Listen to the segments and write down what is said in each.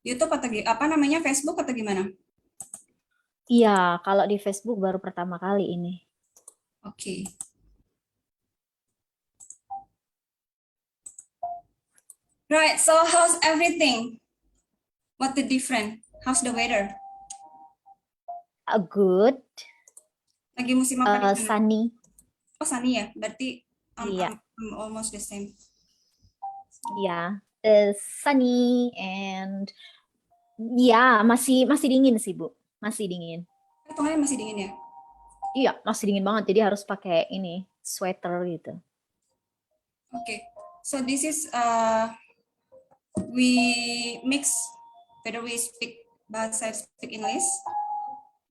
YouTube atau apa namanya, Facebook atau gimana? Iya, kalau di Facebook baru pertama kali ini. Oke. Right, so how's everything? What the different? How's the weather? Good, Lagi musim apa di sana? sunny. Oh, sunny ya. Berarti Iya, I'm almost the same. iya. Sunny and ya masih masih dingin sih Bu, masih dingin. Hitungannya masih dingin ya? Iya, masih dingin banget. Jadi harus pakai ini sweater gitu. Okay. So this is we mix whether we speak bahasa speak English.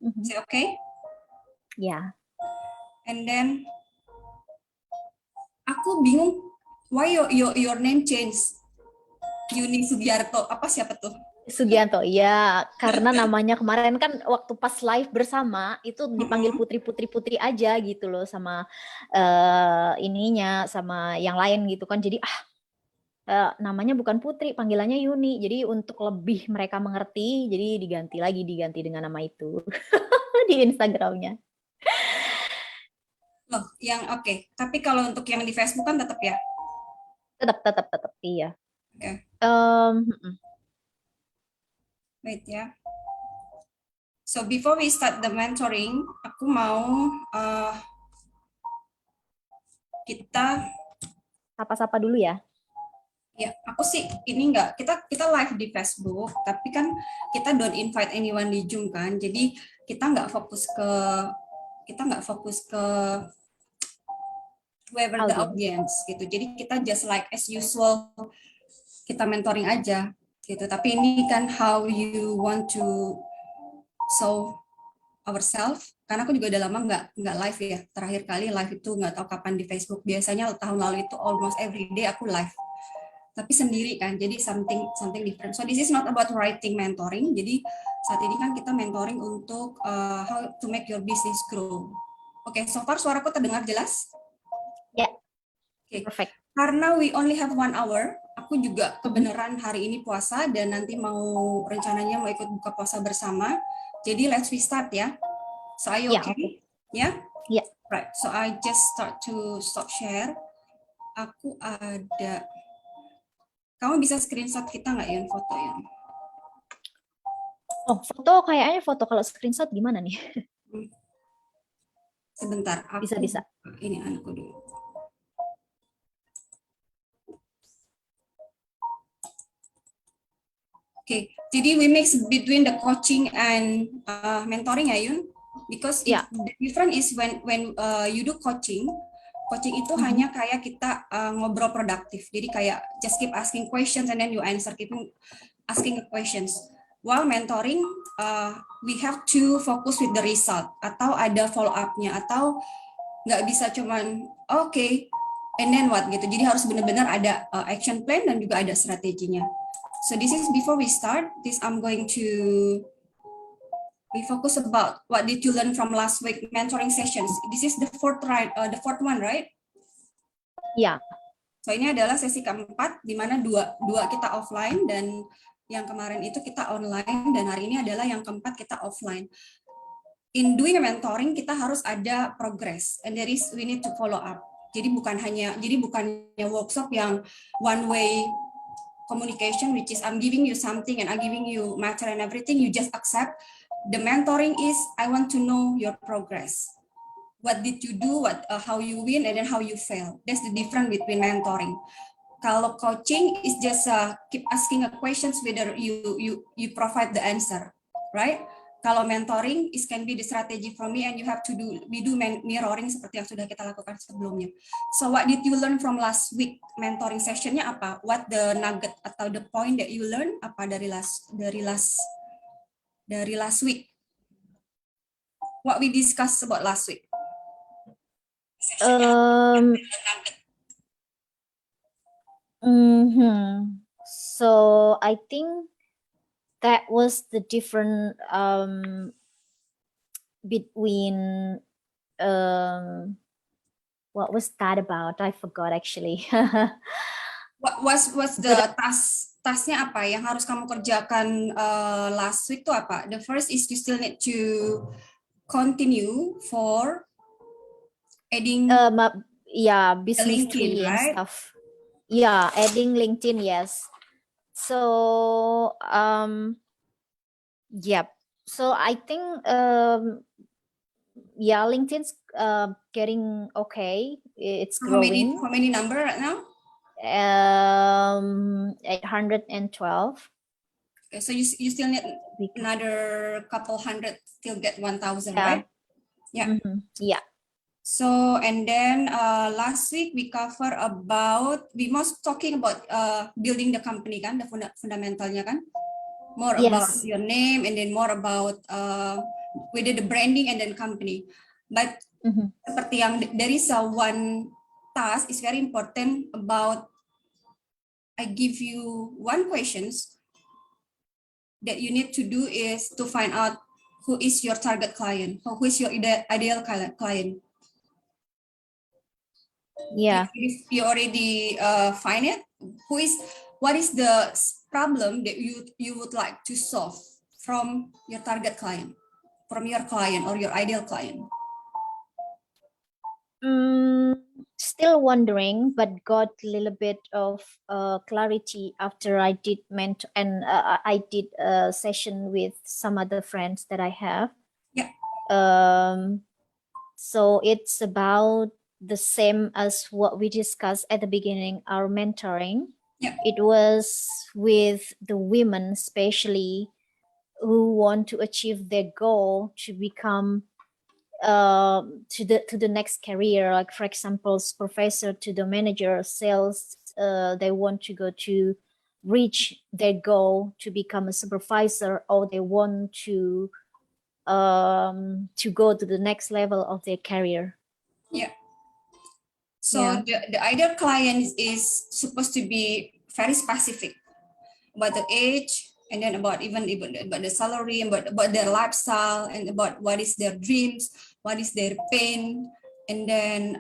Is Mhm. it okay? Ya, And then aku bingung why your name change. Yuni Sugiarto. Apa siapa tuh? Sugianto. Ya, karena namanya kemarin kan waktu pas live bersama itu dipanggil Mm-mm. Putri Putri Putri aja gitu loh sama ininya sama yang lain gitu kan. Jadi namanya bukan Putri, panggilannya Yuni. Jadi untuk lebih mereka mengerti, jadi diganti dengan nama itu di Instagramnya. Loh, yang oke. Tapi kalau untuk yang di Facebook kan tetap ya. Tetap iya. Oke, Mm-mm. wait ya. So before we start the mentoring, aku mau kita Sapa-sapa dulu ya. ya, aku sih ini enggak, kita kita live di Facebook, tapi kan kita don't invite anyone di Zoom kan. Jadi kita nggak fokus ke whoever the Audience. audience gitu. Jadi kita just like as usual, kita mentoring aja gitu. Tapi ini kan how you want to show ourselves, karena aku juga udah lama nggak live ya. Terakhir kali live itu nggak tahu kapan di Facebook. Biasanya tahun lalu itu almost every day aku live, tapi sendiri kan, jadi something something different. So this is not about writing mentoring. Jadi saat ini kan kita mentoring untuk how to make your business grow. Oke, so far suaraku terdengar jelas? Ya, Oke, perfect. karena we only have 1 hour, aku juga Mhm. kebenaran hari ini puasa dan nanti rencananya mau ikut buka puasa bersama. Jadi let's we start ya. So are you Ya, oke. okay? Ya? Yeah? Ya. Right. So I just start to stop share. Aku ada. Kamu bisa screenshot kita nggak Yun, foto Yun? Oh, foto kayaknya foto kalau screenshot gimana nih? Hmm, sebentar, aku Bisa-bisa. ini anakku dulu. Okay, jadi we mix between the coaching and mentoring ya Yun, because Ya. the difference is when you do coaching, coaching itu Mhm. hanya kayak kita ngobrol produktif, jadi kayak just keep asking questions and then you answer, keep asking questions. While mentoring, we have to focus with the result atau ada follow up-nya, atau nggak bisa cuman okay and then what gitu. Jadi harus benar-benar ada action plan dan juga ada strateginya. So this is before we start. This I'm going to we focus about what did you learn from last week mentoring sessions. This is the fourth one, right? Ya. So ini adalah sesi keempat di mana dua kita offline dan yang kemarin itu kita online, dan hari ini adalah yang keempat kita offline. In doing mentoring kita harus ada progress and there is we need to follow up. Jadi bukannya workshop yang one way communication, which is I'm giving you something and I'm giving you matter and everything, you just accept. The mentoring is I want to know your progress. What did you do? How you win and then how you fail. That's the difference between mentoring. Kalau coaching is just keep asking a questions whether you provide the answer, right? Kalau mentoring is can be the strategy for me and you have to we do mirroring seperti yang sudah kita lakukan sebelumnya. So what did you learn from last week mentoring sessionnya apa? What the nugget atau the point that you learn apa dari last week? What we discussed about last week? Sessionnya Um, mhm. So I think that was the different between um what was that about? I forgot actually. what was But the tasknya apa yang harus kamu kerjakan last week tuh apa? The first is you still need to continue for adding Yeah, the business LinkedIn, tree and right? stuff. Yeah, adding LinkedIn, yes. So yep. So I think yeah, LinkedIn's getting okay. It's growing. How many number right now? 812. Okay, so you still need another couple hundred till get 1,000, Yeah. right? Yeah. Yeah. So, and then last week we cover about, we most talking about building the company kan, the fundamentalnya kan, more Yes. about your name and then more about whether the branding and then company. But seperti yang there is a one task is very important about, I give you one questions that you need to do is to find out who is your target client, who is your ideal client. Yeah. You already find it. What is the problem that you would like to solve from your target client, from your client or your ideal client? Still wondering, but got a little bit of clarity after I did I did a session with some other friends that I have. Yeah. So it's about the same as what we discussed at the beginning, our mentoring. Yeah. It was with the women, especially who want to achieve their goal to become to the next career, like for example, professor to the manager, sales. They want to go to reach their goal to become a supervisor, or they want to go to the next level of their career. Yeah. So the ideal client is supposed to be very specific about the age, and then about the salary, and about their lifestyle, and about what is their dreams, what is their pain, and then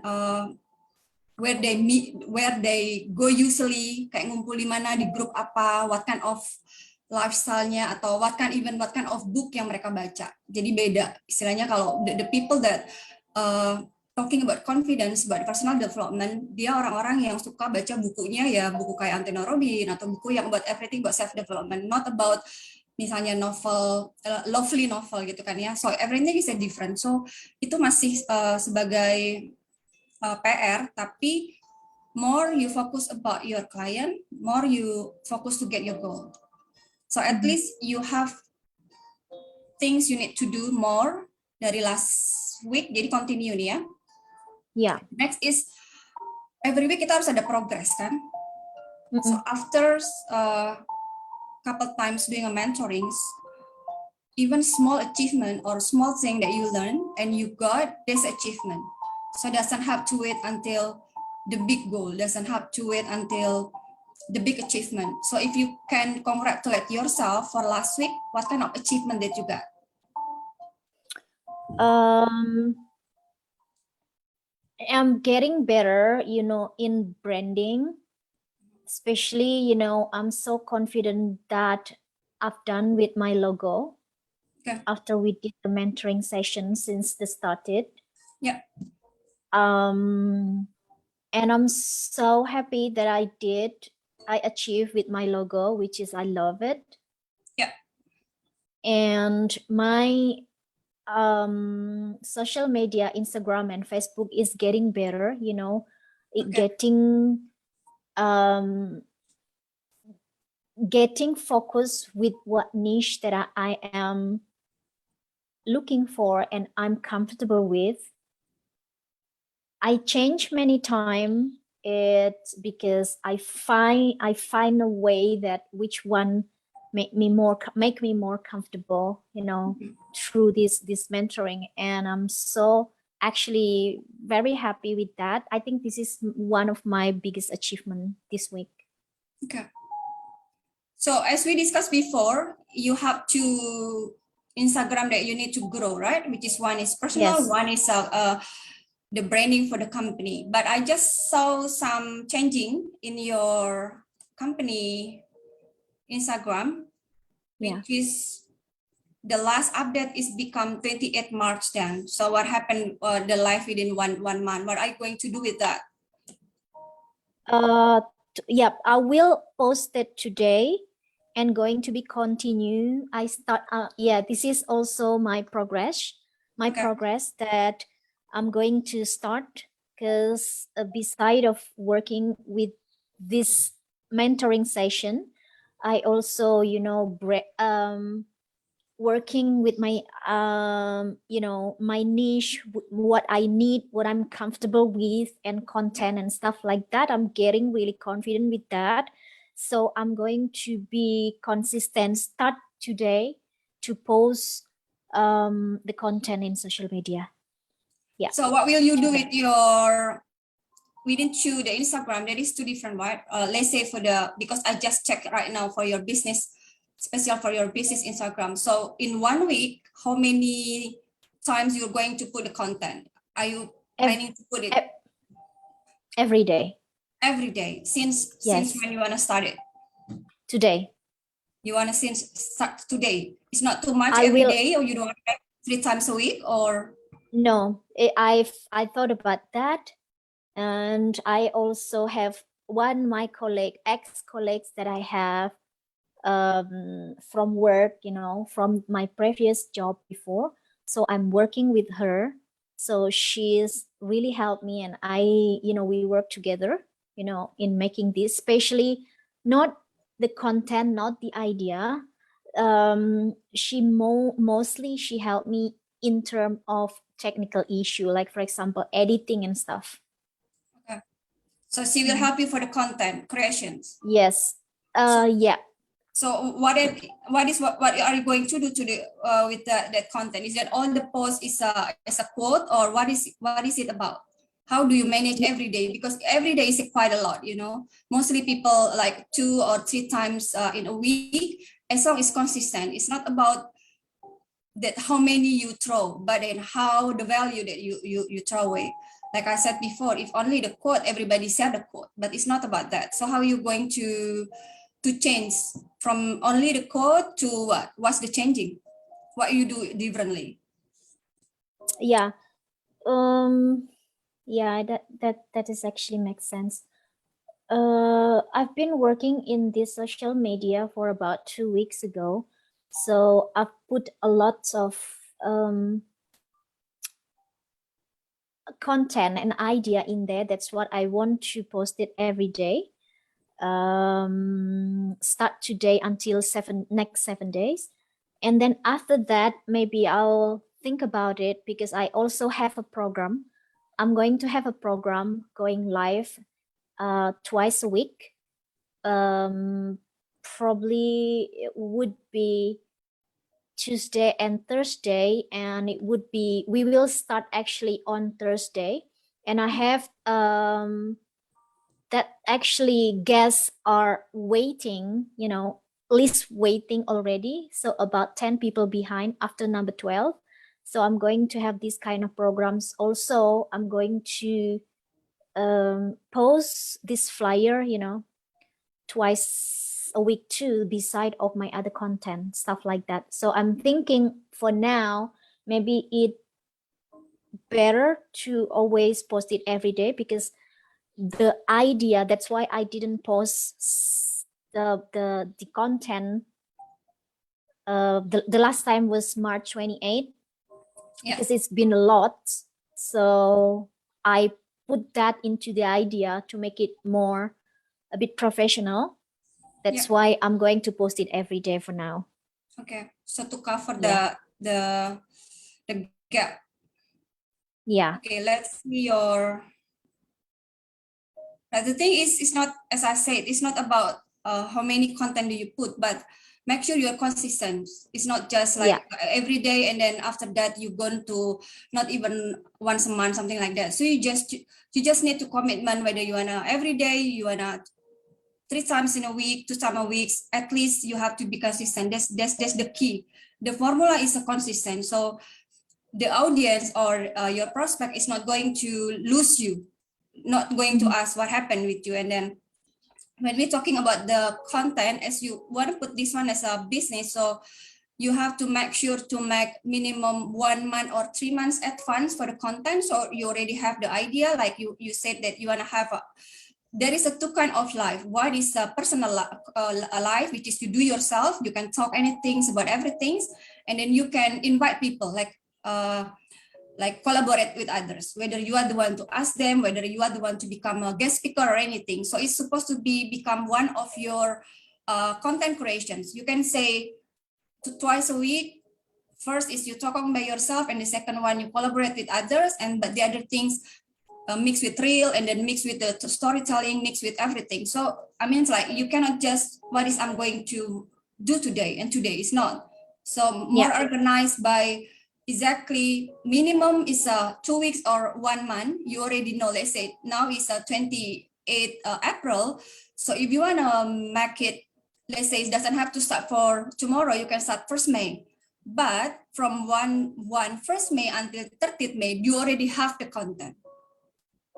where they meet, where they go usually, kayak ngumpul di mana, di grup apa, what kind of lifestyle-nya, atau what kind of book yang mereka baca. Jadi beda istilahnya kalau the people that talking about confidence, about personal development, dia orang-orang yang suka baca bukunya ya buku kayak Anthony Robbins atau buku yang about everything about self development, not about misalnya novel, lovely novel gitu kan ya. So everything is a different. So itu masih sebagai PR, tapi more you focus about your client, more you focus to get your goal. So at least you have things you need to do more dari last week, jadi continue nih ya. Yeah. Next is every week kita harus ada progress kan. So after couple times doing a mentoring, even small achievement or small thing that you learn and you got this achievement. So doesn't have to wait until the big goal, doesn't have to wait until the big achievement. So if you can congratulate yourself for last week, what kind of achievement did you got? I'm getting better, in branding, especially, I'm so confident that I've done with my logo. Okay. After we did the mentoring session since the started. Yeah. And I'm so happy that I achieved with my logo, which is I love it. Yeah. And my social media, Instagram and Facebook is getting better, getting focused with what niche that I am looking for and I'm comfortable with. I change many times. It's because I find a way that which one make me more comfortable, through this mentoring, and I'm so actually very happy with that. I think this is one of my biggest achievement this week. Okay. So as we discussed before, you have two Instagram that you need to grow, right? Which is one is personal, yes. One is the branding for the company. But I just saw some changing in your company Instagram, Yeah. which is the last update is become 28 March then. So what happened the live within one month? What are you going to do with that? Yeah, I will post it today and going to be continue. I start, yeah, this is also my progress, that I'm going to start, because beside of working with this mentoring session, I also, working with my my niche, what I need, what I'm comfortable with, and content and stuff like that. I'm getting really confident with that, so I'm going to be consistent, start today to post the content in social media. Yeah. So what will you do with your, within the Instagram? There is two different, right? Let's say because I just checked right now for your business, special for your business Instagram. So in 1 week, how many times you're going to put the content? Are you planning to put it every day? Every day since when you want to start it? Today. You want to start today? It's not too much every day, or you don't want to 3 times a week, or? No, I thought about that, and I also have my ex-colleagues that I have from work, from my previous job before. So I'm working with her. So she's really helped me, and we work together, in making this, especially not the content, not the idea. Mostly she helped me in terms of technical issue, like for example, editing and stuff. Okay. So she will help you for the content creations. Yes. Yeah. So what are you going to do with that content? Is that all the post is a quote, or what is it about? How do you manage every day? Because every day is quite a lot, Mostly people like 2 or 3 times in a week. As long as consistent, it's not about that how many you throw, but then how the value that you throw away. Like I said before, if only the quote, everybody said the quote, but it's not about that. So how are you going to change from only the quote to what? What's the changing? What you do differently? Yeah. Yeah, that is actually makes sense. I've been working in this social media for about 2 weeks ago. So I've put a lot of content and idea in there. That's what I want to post it every day. Start today until next 7 days. And then after that, maybe I'll think about it, because I also have a program. I'm going to have a program going live twice a week. Probably it would be Tuesday and Thursday, and we will start actually on Thursday. And I have that actually guests are waiting, list waiting already. So about 10 people behind after number 12. So I'm going to have these kind of programs. Also, I'm going to post this flyer, twice a week too, beside of my other content, stuff like that. So I'm thinking for now, maybe it better to always post it every day, because the idea, that's why I didn't post the content. The last time was March 28th, because it's been a lot. So I put that into the idea to make it a bit professional. That's why I'm going to post it every day for now. Okay, so to cover the gap. Yeah. Okay, let's see your. The thing is, it's not, as I said, it's not about how many content do you put, but make sure you're consistent. It's not just like every day, and then after that you're going to not even once a month, something like that. So you just need to commitment, whether you wanna every day, you wanna 3 times in a week, 2 times a week. At least you have to be consistent. That's the key. The formula is a consistent. So the audience or your prospect is not going to lose you, not going to ask what happened with you, and then when we're talking about the content, as you want to put this one as a business, so you have to make sure to make minimum 1 month or 3 months advance for the content. So you already have the idea, like you said that you want to have there is a two kind of life. One is a personal life, which is you do yourself. You can talk anything about everything, and then you can invite people, like collaborate with others, whether you are the one to ask them, whether you are the one to become a guest speaker or anything. So it's supposed to become one of your content creations. You can say twice a week. First is you talk by yourself, and the second one you collaborate with others, and but the other things mix with real, and then mix with the storytelling, mix with everything. So I mean, it's like you cannot just what is I'm going to do today, and today is not. So more organized by exactly minimum is 2 weeks or 1 month. You already know. Let's say now is 28 April. So if you wanna make it, let's say it doesn't have to start for tomorrow. You can start 1st May. But from 1st May until 30th May, you already have the content.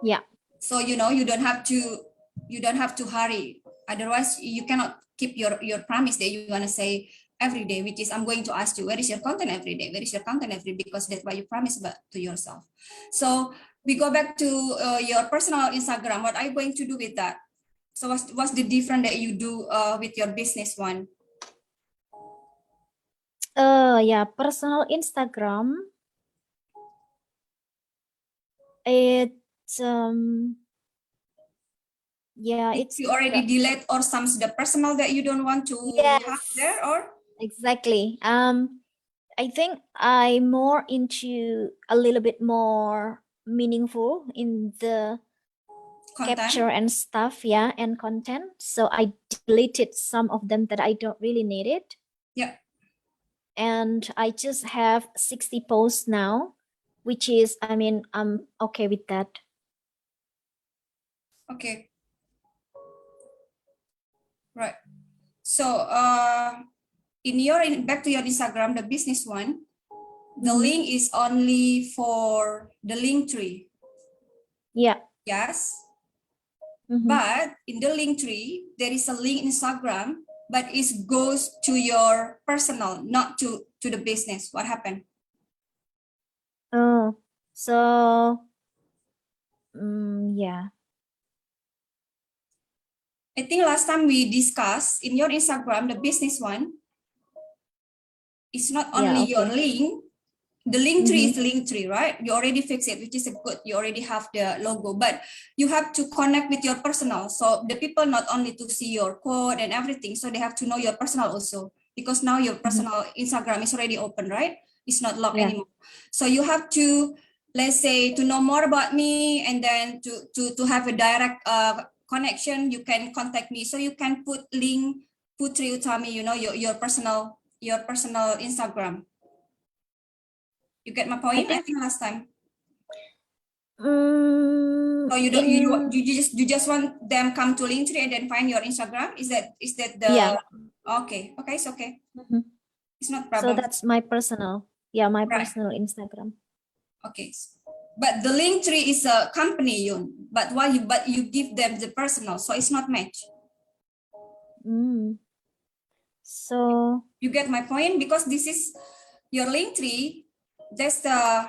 Yeah. So you don't have to hurry. Otherwise, you cannot keep your promise that you want to say every day, which is I'm going to ask you, where is your content every day? Where is your content every day? Because that's what you promise to yourself. So we go back to your personal Instagram. What are you going to do with that? So what's the difference that you do with your business one? Yeah, personal Instagram. It's yeah, it's you already delete or some the personal that you don't want to have there, or exactly. I think I'm more into a little bit more meaningful in the content? Capture and stuff, yeah, and content. So I deleted some of them that I don't really need it. Yeah. And I just have 60 posts now, which is, I mean, I'm okay with that. Okay. Right. So back to your Instagram, the business one, the link is only for the Linktree. Yeah. Yes. But in the Linktree, there is a link Instagram, but it goes to your personal, not to the business. What happened? Oh, so yeah. I think last time we discussed in your Instagram, the business one, it's not only your link. The Linktree is Linktree, right? You already fixed it, which is a good. You already have the logo, but you have to connect with your personal. So the people not only to see your code and everything, so they have to know your personal also, because now your personal Instagram is already open, right? It's not locked anymore. So you have to, let's say, to know more about me, and then to have a direct connection, you can contact me. So you can put link Putri Utami, your personal Instagram. You get my point? I think last time. So you just want them come to Linktree and then find your Instagram? Is that the? Yeah. Okay. It's okay. It's not a problem. So that's my personal. Yeah, my personal Instagram. Okay. But the Linktree is a company, but you give them the personal, so it's not match. So you get my point, because this is your Linktree. That's the.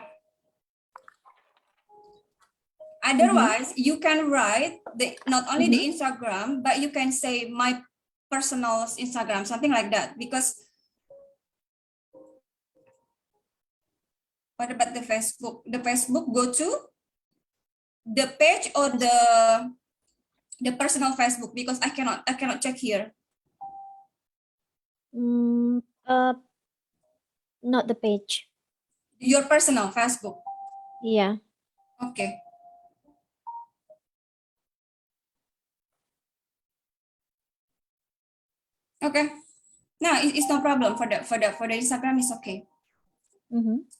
Otherwise, you can write not only the Instagram, but you can say my personal Instagram, something like that. Because what about the Facebook? The Facebook go to the page or the personal Facebook, because I cannot check here. Not the page. Your personal Facebook. Yeah. Okay. Okay. No, it's no problem for the Instagram. Is okay.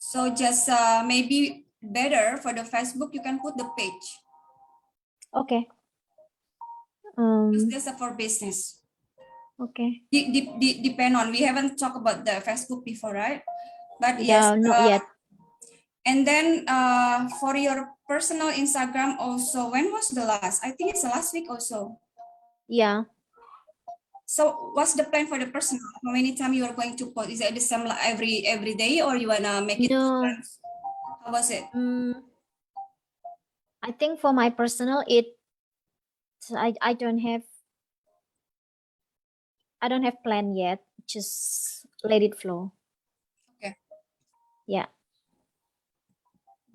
So just maybe better for the Facebook, you can put the page. Okay. This is for business. Okay. Depend on, we haven't talked about the Facebook before, right? But yeah, yes, not yet. And then for your personal Instagram also, when was the last? I think it's the last week also. Yeah. So what's the plan for the personal? How many times you are going to post? Is it the same like every day, or you wanna make it No. different? How was it? I think for my personal, I don't have plan yet. Just let it flow. Okay. Yeah.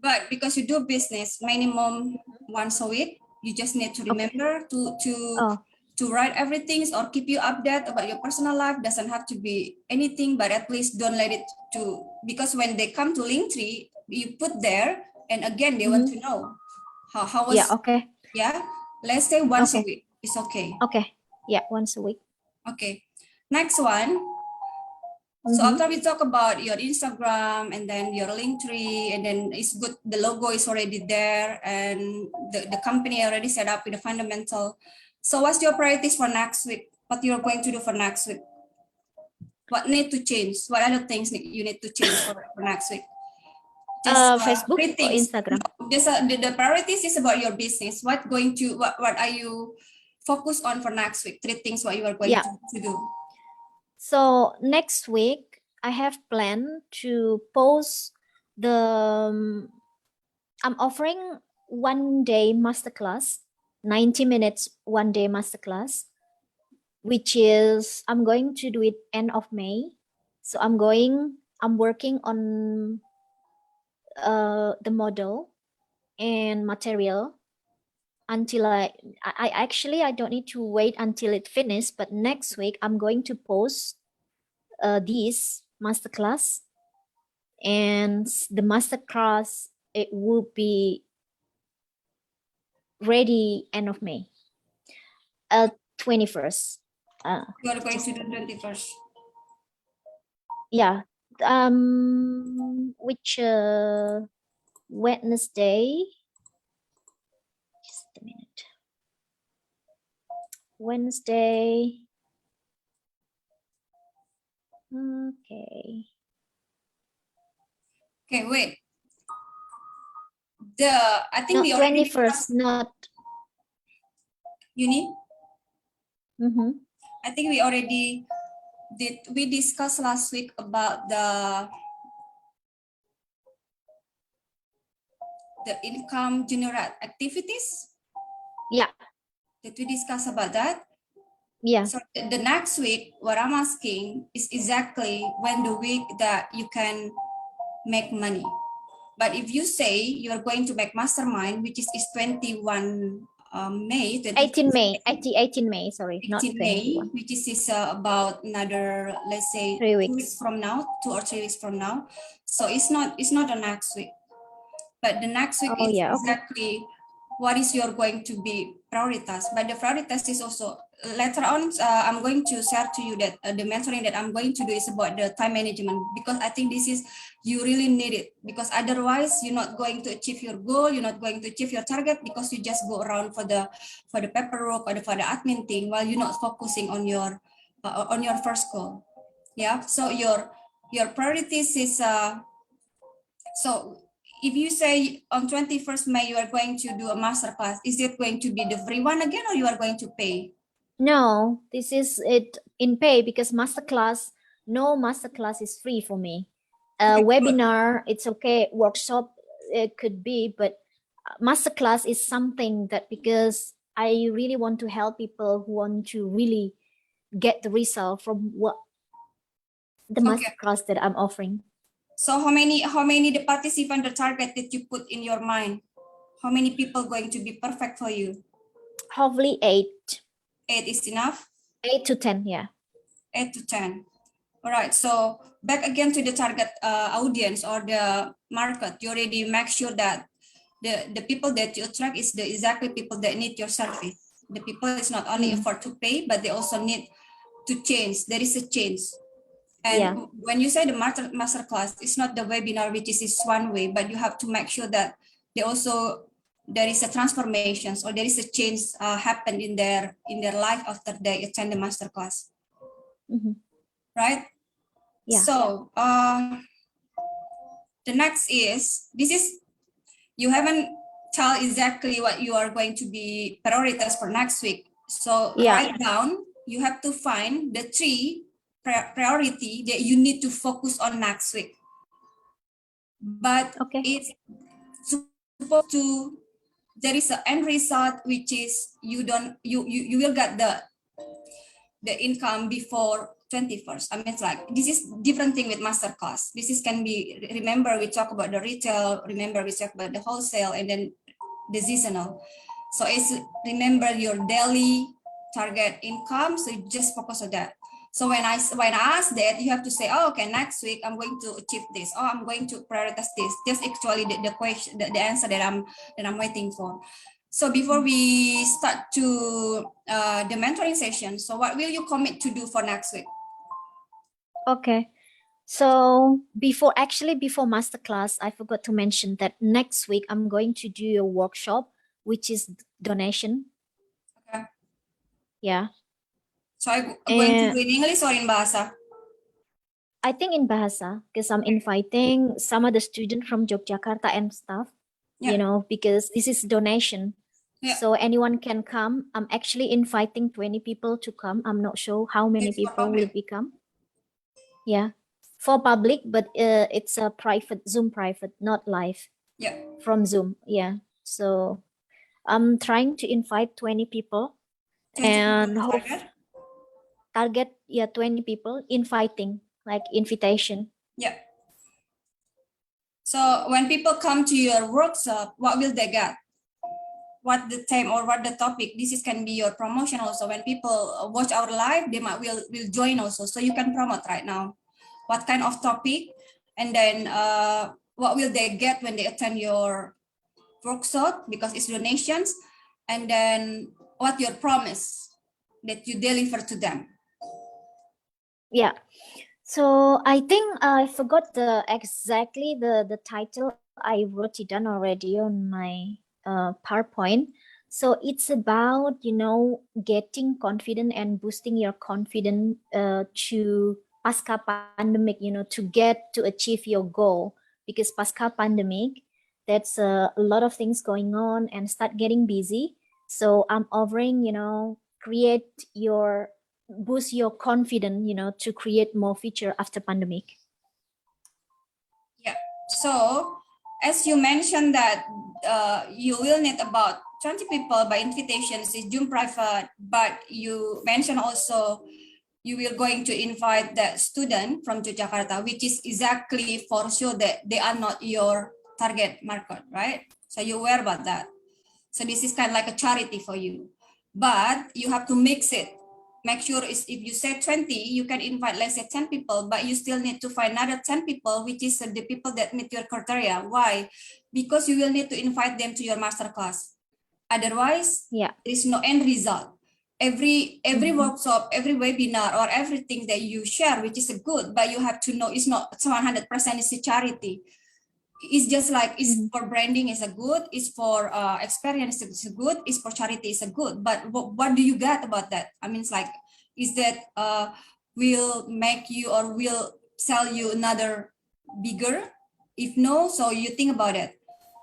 But because you do business minimum once a week, you just need to remember to write everything or keep you update about your personal life. Doesn't have to be anything, but at least don't let it to, because when they come to Linktree, you put there, and again they want to know how was. Yeah. Okay. Yeah, let's say once a Okay. week. It's okay. Okay. Yeah, once a week. Okay. Next one. So after we talk about your Instagram and then your Linktree, and then it's good, the logo is already there and the company already set up with the fundamental. So what's your priorities for next week? What you're going to do for next week? What need to change? What other things you need to change for next week? Just Facebook three or things. Instagram? Just the priorities is about your business. What are you focused on for next week? Three things what you are going to do. So next week, I have planned to post I'm offering 1-day masterclass, 90 minutes, 1-day masterclass, which is, I'm going to do it end of May. So I'm working on the model and material until I don't need to wait until it finished, but next week I'm going to post this masterclass, and the masterclass, it will be ready end of May, 21st. You are going to do 21st. Yeah. Which Wednesday. Just a minute. Wednesday. Okay. Okay, wait. I think we already 21st, not Uni. I think we already we discussed last week about the income generate activities. Yeah. Did we discuss about that? Yeah. So the next week, what I'm asking is exactly when the week that you can make money. But if you say you are going to make mastermind, which is 21 May, 18 May, 18 May, sorry, 18 not 21. May, which is about another, let's say 3 weeks. 2 weeks from now, 2 or 3 weeks from now. So it's not the next week, but the next week is exactly what is you're going to be prioritized. But the prioritas is also later on. I'm going to share to you that the mentoring that I'm going to do is about the time management, because I think this is you really need it, because otherwise you're not going to achieve your goal, you're not going to achieve your target, because you just go around for the paperwork or for the admin thing while you're not focusing on your first goal. Yeah. So your priorities is so if you say on 21st May you are going to do a master class, is it going to be the free one again, or you are going to pay? No, this is it in pay, because no masterclass is free for me. Webinar, it's okay. Workshop, it could be, but masterclass is something that, because I really want to help people who want to really get the result from what the masterclass that I'm offering. So how many the participant, the target that you put in your mind? How many people going to be perfect for you? Hopefully 8. 8 is enough? 8 to 10, yeah. 8 to 10. All right, so back again to the target audience or the market. You already make sure that the people that you attract is the exactly people that need your service. The people is not only afford to pay, but they also need to change. There is a change. And when you say the master class, it's not the webinar, which is one way, but you have to make sure that there is a transformations, or there is a change happen in their life after they attend the master class. Right? Yeah. So the next is, you haven't tell exactly what you are going to be prioritized for next week. So Yeah. write down, you have to find the 3 priority that you need to focus on next week. But Okay. it's supposed to, there is an end result, which is you will get the income before 21st. I mean, it's like, this is different thing with masterclass. This is can be, remember we talk about the retail, remember we talk about the wholesale, and then the seasonal. So it's remember your daily target income. So you just focus on that. So when I ask that, you have to say, oh, okay, next week I'm going to achieve this. Oh, I'm going to prioritize this. That's actually the question, the answer that I'm waiting for. So before we start to the mentoring session, so what will you commit to do for next week? Okay. So before masterclass, I forgot to mention that next week I'm going to do a workshop, which is donation. Okay. Yeah. So I'm going to do in English or in Bahasa? I think in Bahasa, because I'm inviting some of the students from Yogyakarta and stuff, you know, because this is donation. Yeah. So anyone can come. I'm actually inviting 20 people to come. I'm not sure how many It's for people will public. become. Yeah, for public, but it's a private, Zoom private, not live. Yeah. From Zoom. Yeah. So I'm trying to invite 20 people 20 and people hope target? target 20 people inviting, like invitation. Yeah. So when people come to your workshop, what will they get? What the theme or what the topic? This is can be your promotion also. When people watch our live, they will join also. So you can promote right now. What kind of topic? And then what will they get when they attend your workshop, because it's donations? And then what your promise that you deliver to them? Yeah. So I think I forgot exactly the title. I wrote it down already on my PowerPoint. So it's about, you know, getting confident and boosting your confidence to pasca pandemic, you know, to achieve your goal. Because pasca pandemic, that's a lot of things going on and start getting busy. So I'm offering, you know, boost your confidence, you know, to create more feature after pandemic. Yeah. So as you mentioned that you will need about 20 people by invitations, is Zoom private, but you mentioned also you will going to invite the student from Yogyakarta, which is exactly for sure that they are not your target market, right? So you're aware about that. So this is kind of like a charity for you, but you have to mix it. Make sure if you say 20, you can invite, let's say 10 people, but you still need to find another 10 people, which is the people that meet your criteria. Why? Because you will need to invite them to your masterclass. Otherwise, there is no end result. Every workshop, every webinar, or everything that you share, which is good, but you have to know it's not 100% is a charity. It's just like, it's for branding is a good, it's for experience is a good, it's for charity is a good. But what do you get about that? I mean, it's like, is that will make you or will sell you another bigger? If no, so you think about it.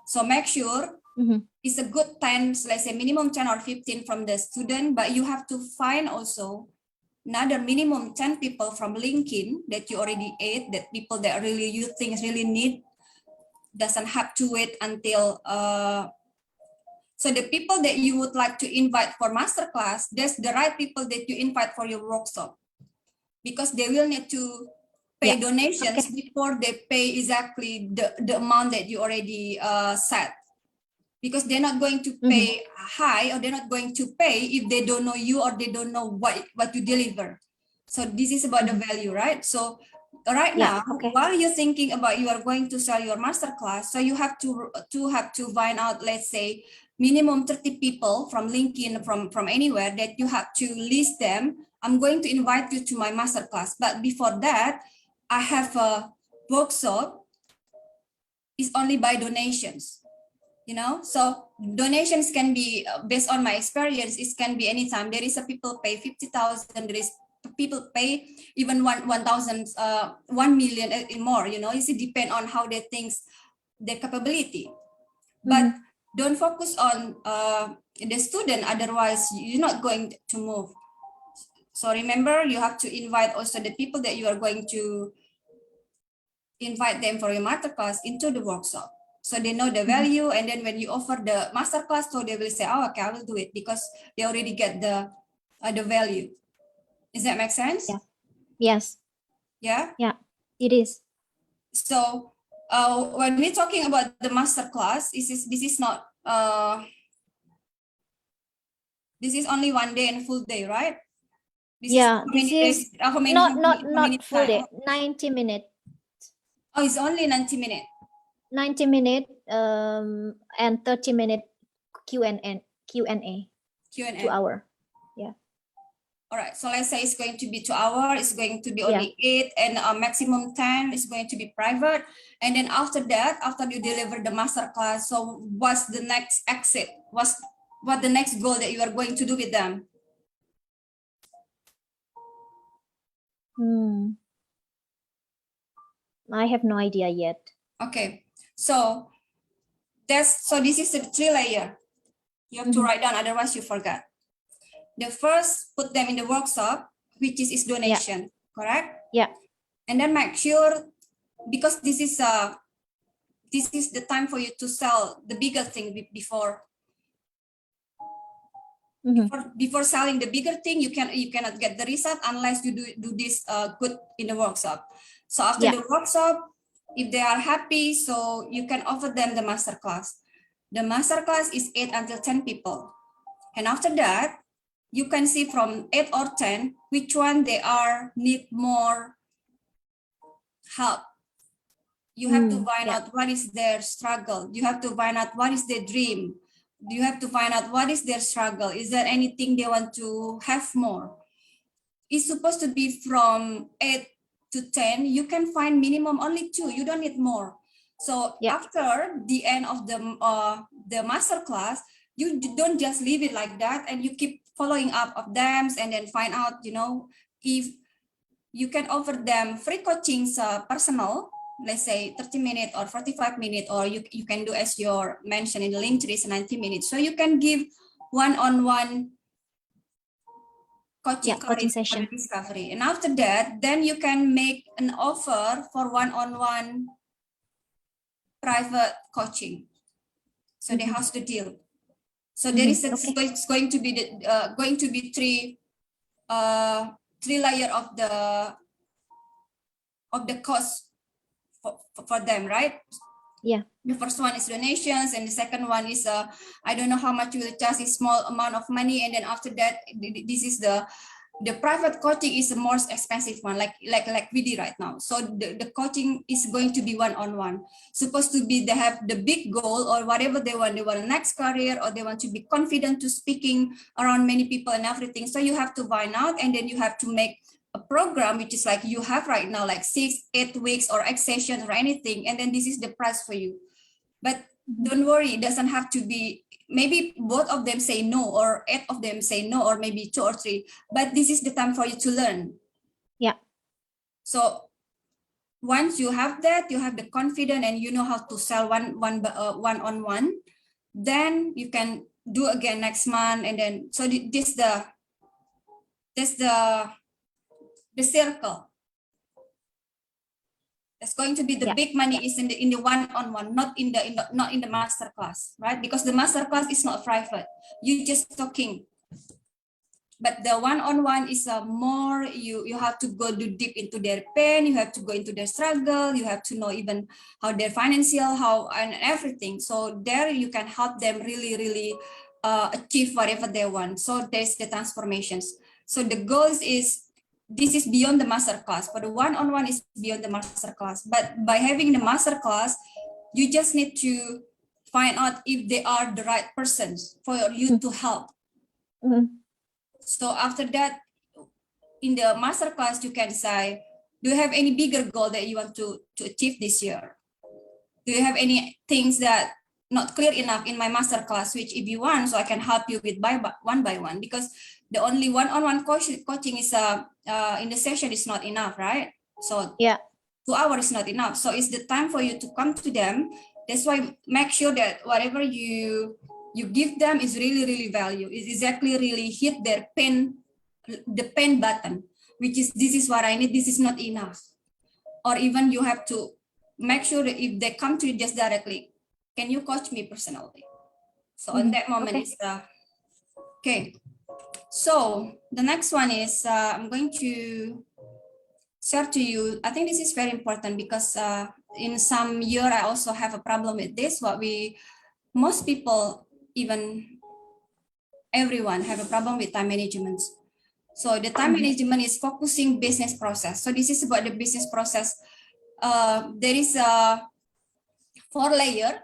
So make sure it's a good 10, let's say minimum 10 or 15 from the student, but you have to find also another minimum 10 people from LinkedIn that you already add, that people that really you think really need, doesn't have to wait until so the people that you would like to invite for masterclass, that's the right people that you invite for your workshop, because they will need to pay donations before they pay exactly the amount that you already set, because they're not going to pay high, or they're not going to pay if they don't know you or they don't know what you deliver. So this is about the value, right? So right now, while you're thinking about you are going to sell your masterclass, so you have to find out, let's say minimum 30 people from LinkedIn, from anywhere, that you have to list them. I'm going to invite you to my masterclass, but before that, I have a workshop. It's only by donations. You know, so donations can be based on my experience. It can be anytime. There is a people pay 50,000. There is people pay even 1,000, 1 million and more. You know, it depends on how they think their capability. But don't focus on the student, otherwise you're not going to move. So remember, you have to invite also the people that you are going to invite them for your masterclass into the workshop. So they know the value, and then when you offer the masterclass, so they will say, oh, okay, I will do it, because they already get the value. Does that make sense? Yeah. Yes. Yeah? Yeah, it is. So when we're talking about the masterclass, this is not, this is only 1 day and full day, right? This Yeah, is this is how many, not full day, time? 90 minutes. Oh, it's only 90 minutes. 90 minutes and 30 minute Q&A. 2 hour. Yeah. All right, so let's say it's going to be 2 hours, it's going to be only 8, and maximum 10 is going to be private. And then after that, after you deliver the master class, so what's the next exit? What the next goal that you are going to do with them? I have no idea yet. Okay, so this is the 3 layer. You have to write down, otherwise you forgot. The first, put them in the workshop, which is donation, correct? Yeah. And then make sure, because this is the time for you to sell the bigger thing before. Before selling the bigger thing, you cannot get the result unless you do this good in the workshop. So after the workshop, if they are happy, so you can offer them the masterclass. The masterclass is 8 until 10 people, and after that, you can see from 8 or 10 which one they need more help. You have to find out what is their struggle. You have to find out what is their dream. You have to find out what is their struggle. Is there anything they want to have more? It's supposed to be from 8 to 10. You can find minimum only 2. You don't need more. So after the end of the master class, you don't just leave it like that, and you keep following up of them, and then find out, if you can offer them free coachings, personal, let's say 30 minutes or 45 minutes, or you can do as you're mentioned in the link, 90 minutes. So you can give one-on-one coaching session discovery. And after that, then you can make an offer for one-on-one private coaching. So they house the deal. So there is going to be three layer of the cost for them, right? Yeah. The first one is donations, and the second one is I don't know how much you will charge, a small amount of money, and then after that, this is the private coaching is the most expensive one, like we did right now. So the coaching is going to be one-on-one. Supposed to be they have the big goal or whatever they want. They want a next career, or they want to be confident to speaking around many people and everything. So you have to find out, and then you have to make a program which is like you have right now, like 6-8 weeks or X sessions or anything, and then this is the price for you. But don't worry, it doesn't have to be, maybe both of them say no, or 8 of them say no, or maybe 2 or 3, but this is the time for you to learn. Yeah. So once you have that, you have the confidence and you know how to sell one-on-one, then you can do again next month, and then so this the circle. That's going to be the big money is in the one-on-one, not in the master class, right? Because the master class is not private. You just talking. But the one-on-one is more, you have to go deep into their pain, you have to go into their struggle, you have to know even how their financial, and everything. So there you can help them really achieve whatever they want. So there's the transformations. So the goals is, this is beyond the master class, but the one-on-one is beyond the master class. But by having the master class, you just need to find out if they are the right persons for you to help. So after that, in the master class, you can say, do you have any bigger goal that you want to achieve this year? Do you have any things that not clear enough in my master class, which if you want, so I can help you with one by one, because the only one-on-one coaching is in the session is not enough, right? So 2 hours is not enough. So it's the time for you to come to them That's why make sure that whatever you give them is really value, is exactly really hit their the pain button, which is this is what I need, this is not enough. Or even you have to make sure that if they come to you just directly, can you coach me personally? So on that moment, it's okay. So the next one is I'm going to share to you. I think this is very important because in some year I also have a problem with this. Most people, even everyone, have a problem with time management. So the time management is focusing business process. So this is about the business process. There is a 4 layer.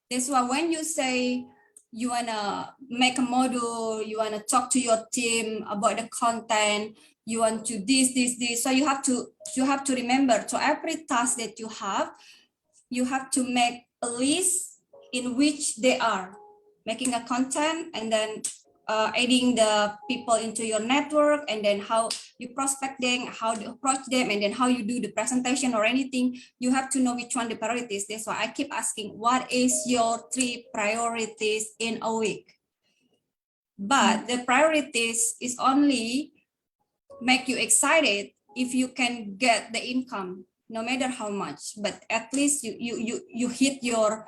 That's why when you say you wanna make a module, you wanna talk to your team about the content, you want to this. So you have to remember, so every task that you have to make a list in which they are making a content, and then adding the people into your network, and then how you prospect them, how to approach them, and then how you do the presentation or anything. You have to know which one the priorities. That's why I keep asking, what is your 3 priorities in a week? But the priorities is only make you excited if you can get the income, no matter how much, but at least you hit your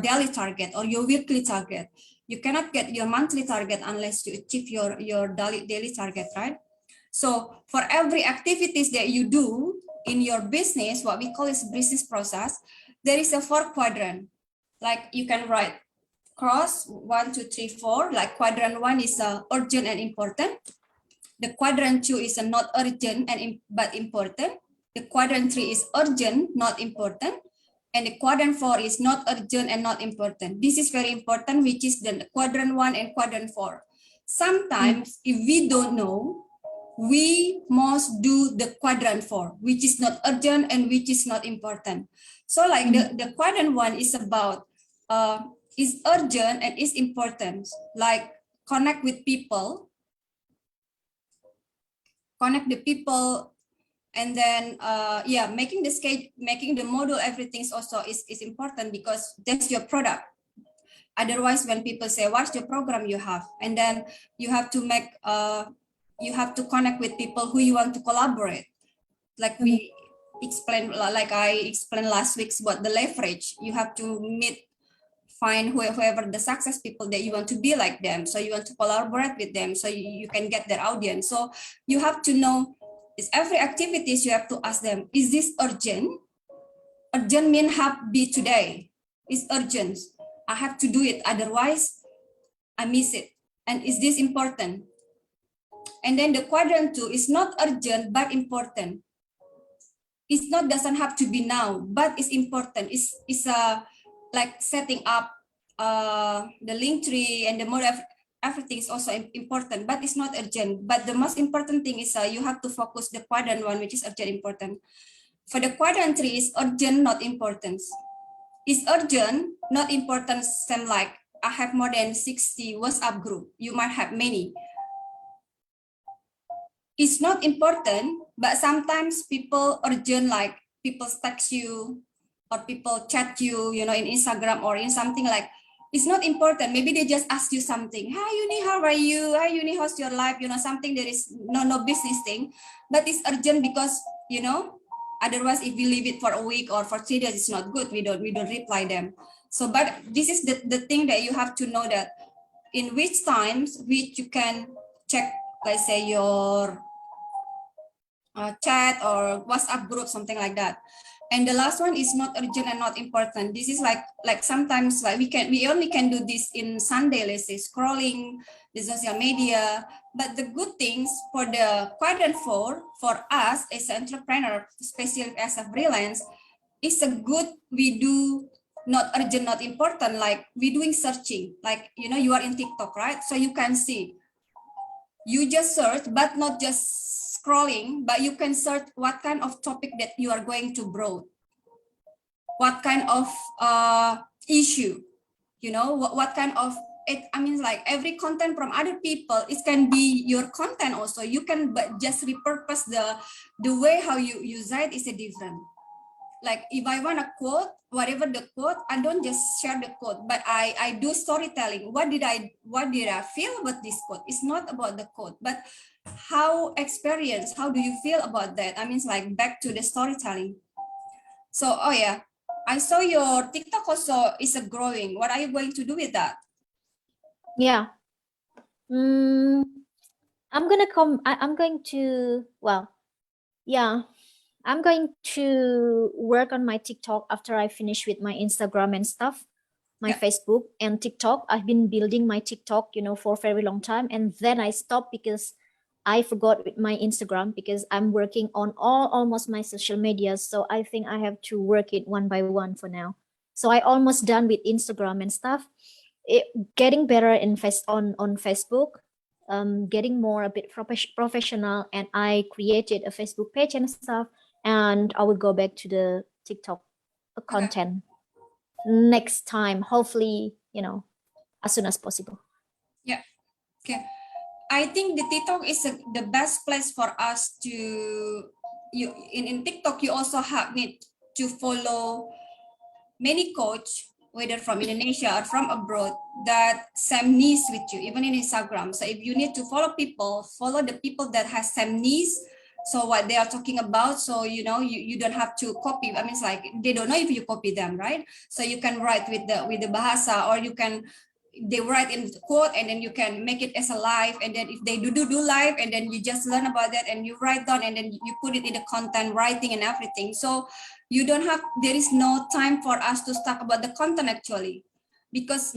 daily target or your weekly target. You cannot get your monthly target unless you achieve your daily target, right? So for every activities that you do in your business, what we call is business process, there is a 4 quadrant. Like you can write cross 1, 2, 3, 4. Like quadrant 1 is urgent and important. The quadrant 2 is not urgent but important. The quadrant 3 is urgent, not important. And the quadrant 4 is not urgent and not important. This is very important, which is the quadrant 1 and quadrant 4. Sometimes, if we don't know, we must do the quadrant 4, which is not urgent and which is not important. So like the quadrant 1 is about, is urgent and is important, like connect with people, connect the people, and then making the schedule, making the model, everything also is important because that's your product. Otherwise, when people say what's your program you have, and then you have to make you have to connect with people who you want to collaborate, like we explained, like I explained last week about the leverage. You have to find whoever the success people that you want to be like them, so you want to collaborate with them so you can get their audience. So you have to know, is every activities you have to ask them, is this urgent? Urgent mean have be today. It's urgent, I have to do it, otherwise I miss it. And is this important? And then the quadrant 2 is not urgent but important. It's not, doesn't have to be now, but it's important. It's like setting up the link tree and the model, everything is also important, but it's not urgent. But the most important thing is you have to focus the quadrant 1, which is urgent, important. For the quadrant 3 is urgent, not important. Is urgent, not important, same like I have more than 60 WhatsApp group. You might have many. It's not important, but sometimes people urgent, like people text you or people chat you, in Instagram or in something like, it's not important. Maybe they just ask you something. Hi, Uni, how are you? Hi, Uni, how's your life? Something that is no business thing, but it's urgent because, otherwise if we leave it for a week or for 3 days, it's not good. We don't reply them. So, but this is the thing that you have to know, that in which times, which you can check, let's say your chat or WhatsApp group, something like that. And the last one is not urgent and not important. This is like sometimes like we only can do this in Sunday, let's say scrolling the social media. But the good things for the quadrant 4 for us as an entrepreneur, especially as a freelance, is a good, we do not urgent, not important, like we doing searching, like you are in TikTok, right? So you can see, you just search, but not just scrolling, but you can search what kind of topic that you are going to broad, what kind of issue, what kind of it. I mean, like every content from other people, it can be your content also. You can but just repurpose the way how you use it is a different. Like if I want a quote, whatever the quote, I don't just share the quote, but I do storytelling. What did I feel about this quote? It's not about the quote, but how do you feel about that? I mean, it's like back to the storytelling. So, oh yeah, I saw your TikTok also is a growing. What are you going to do with that? Yeah. I'm going to, well, yeah, I'm going to work on my TikTok after I finish with my Instagram and stuff, my Yeah. Facebook and TikTok. I've been building my TikTok, for a very long time. And then I stopped because I forgot with my Instagram because I'm working on almost my social media. So I think I have to work it one by one for now. So I almost done with Instagram and stuff. Getting better on Facebook, getting more a bit professional, and I created a Facebook page and stuff, and I will go back to the TikTok content next time, hopefully, as soon as possible. Yeah. Okay. I think the TikTok is the best place for us to, in TikTok you also need to follow many coach, whether from Indonesia or from abroad, that same needs with you, even in Instagram. So if you need to follow the people that has same needs, so what they are talking about, so you don't have to copy. I mean, it's like they don't know if you copy them, right? So you can write with the bahasa, or they write in quote, and then you can make it as a live, and then if they do live, and then you just learn about that and you write down, and then you put it in the content writing and everything. So there is no time for us to talk about the content actually, because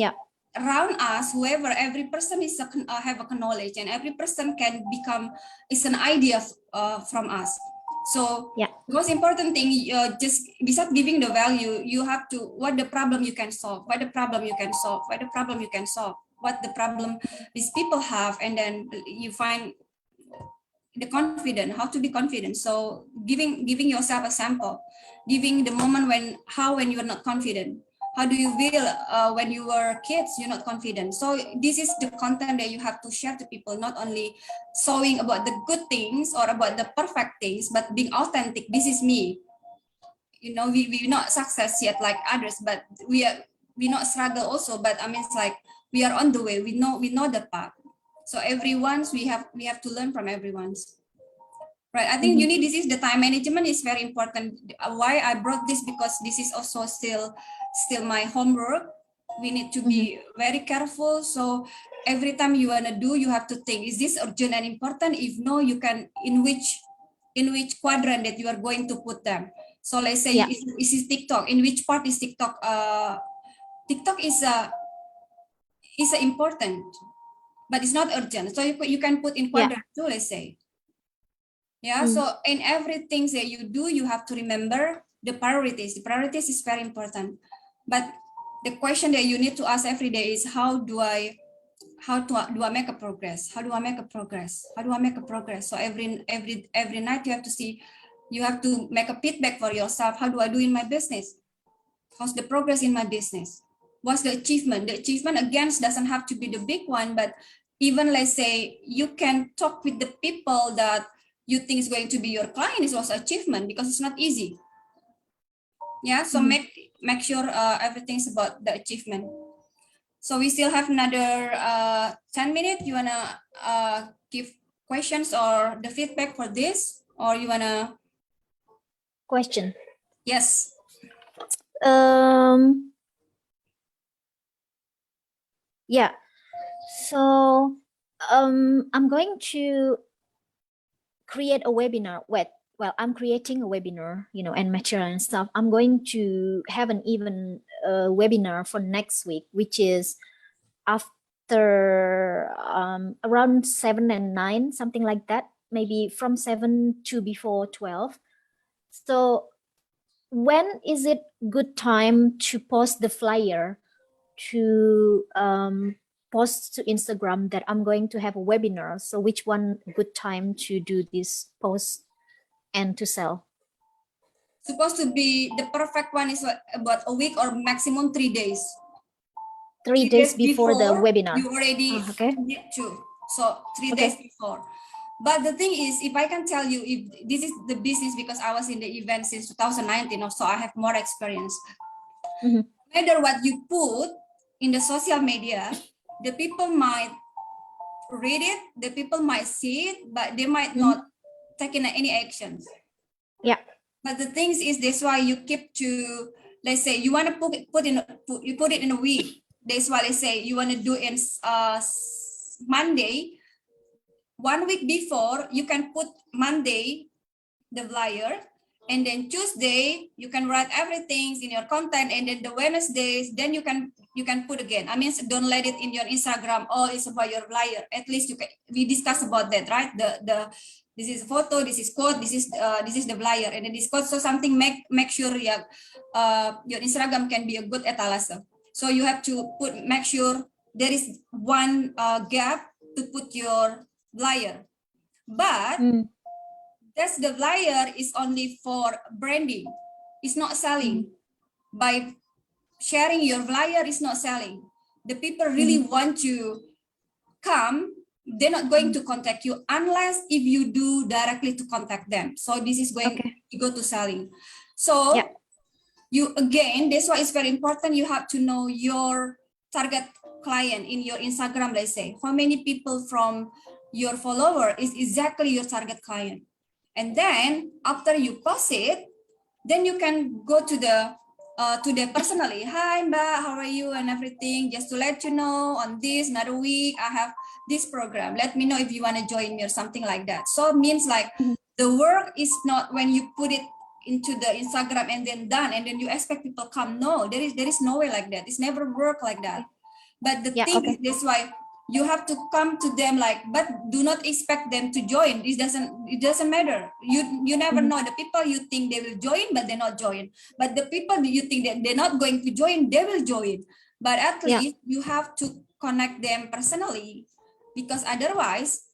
around us, every person have a knowledge, and every person can become is an idea from us. So the most important thing, just besides giving the value, you have to, what the problem you can solve, what the problem these people have, and then you find the confident, how to be confident. So giving yourself a sample, giving the moment when you are not confident. How do you feel when you were kids, you're not confident? So this is the content that you have to share to people, not only showing about the good things or about the perfect things, but being authentic. This is me. We're not success yet like others, but we not struggle also. But I mean, it's like we are on the way. We know the path. So everyone's we have to learn from everyone's. Right. I think this is the time management is very important. Why I brought this, because this is also still my homework. We need to be very careful. So every time you wanna do, you have to think, is this urgent and important? If no, you can in which quadrant that you are going to put them. So let's say this is TikTok. In which part is TikTok? TikTok is important, but it's not urgent. So you can put in quadrant 2, let's say. Yeah, so in everything that you do, you have to remember the priorities. The priorities is very important. But the question that you need to ask every day is, how do I make a progress? How do I make a progress? How do I make a progress? So every night you have to make a feedback for yourself. How do I do in my business? How's the progress in my business? What's the achievement? The achievement, again, doesn't have to be the big one, but even, let's say, you can talk with the people that you think is going to be your client is also achievement, because it's not easy. Yeah, so make sure everything's about the achievement. So we still have another 10 minutes. You wanna give questions or the feedback for this, or you wanna question? Yes. Yeah. So I'm going to create a webinar. Well, I'm creating a webinar, and material and stuff. I'm going to have an even webinar for next week, which is after around 7 and 9, something like that, maybe from 7 to before 12. So when is it good time to post the flyer to post to Instagram that I'm going to have a webinar? So which one good time to do this post and to sell? Supposed to be the perfect one is about a week or maximum 3 days. 3 days before the webinar. You already need to. So 3 days before. But the thing is, if I can tell you, if this is the business, because I was in the event since 2019, so I have more experience. Mhm. No matter what you put in the social media, the people might read it, the people might see it, but they might not take any actions. Yeah. But the thing is, that's why you keep to, let's say you want to put it in a week. That's why let's say you want to do it in Monday. 1 week before, you can put Monday the flyer, and then Tuesday you can write everything in your content, and then the Wednesdays then you can put again. I mean, don't let it in your Instagram. Oh, it's about your flyer. At least you can. We discuss about that, right? This is a photo, this is quote, this is the flyer, and then this quote. So something make sure your Instagram can be a good etalase. So you have to make sure there is one gap to put your flyer, but that's the flyer is only for branding. It's not selling. By sharing your flyer is not selling. The people really want to come. They're not going to contact you unless if you do directly to contact them. So this is going to go to selling. So you again, that's why it's very important. You have to know your target client in your Instagram. Let's say how many people from your follower is exactly your target client. And then after you post it, then you can go to the personally. Hi, Mbak, how are you and everything? Just to let you know, on this another week, I have this program. Let me know if you want to join me or something like that. So it means like the work is not when you put it into the Instagram and then done, and then you expect people come. No, there is no way like that. It's never work like that. But the thing is, that's why you have to come to them like, but do not expect them to join. It doesn't matter. You never know. The people you think they will join, but they're not join. But the people that you think that they're not going to join, they will join. But at least you have to connect them personally, because otherwise,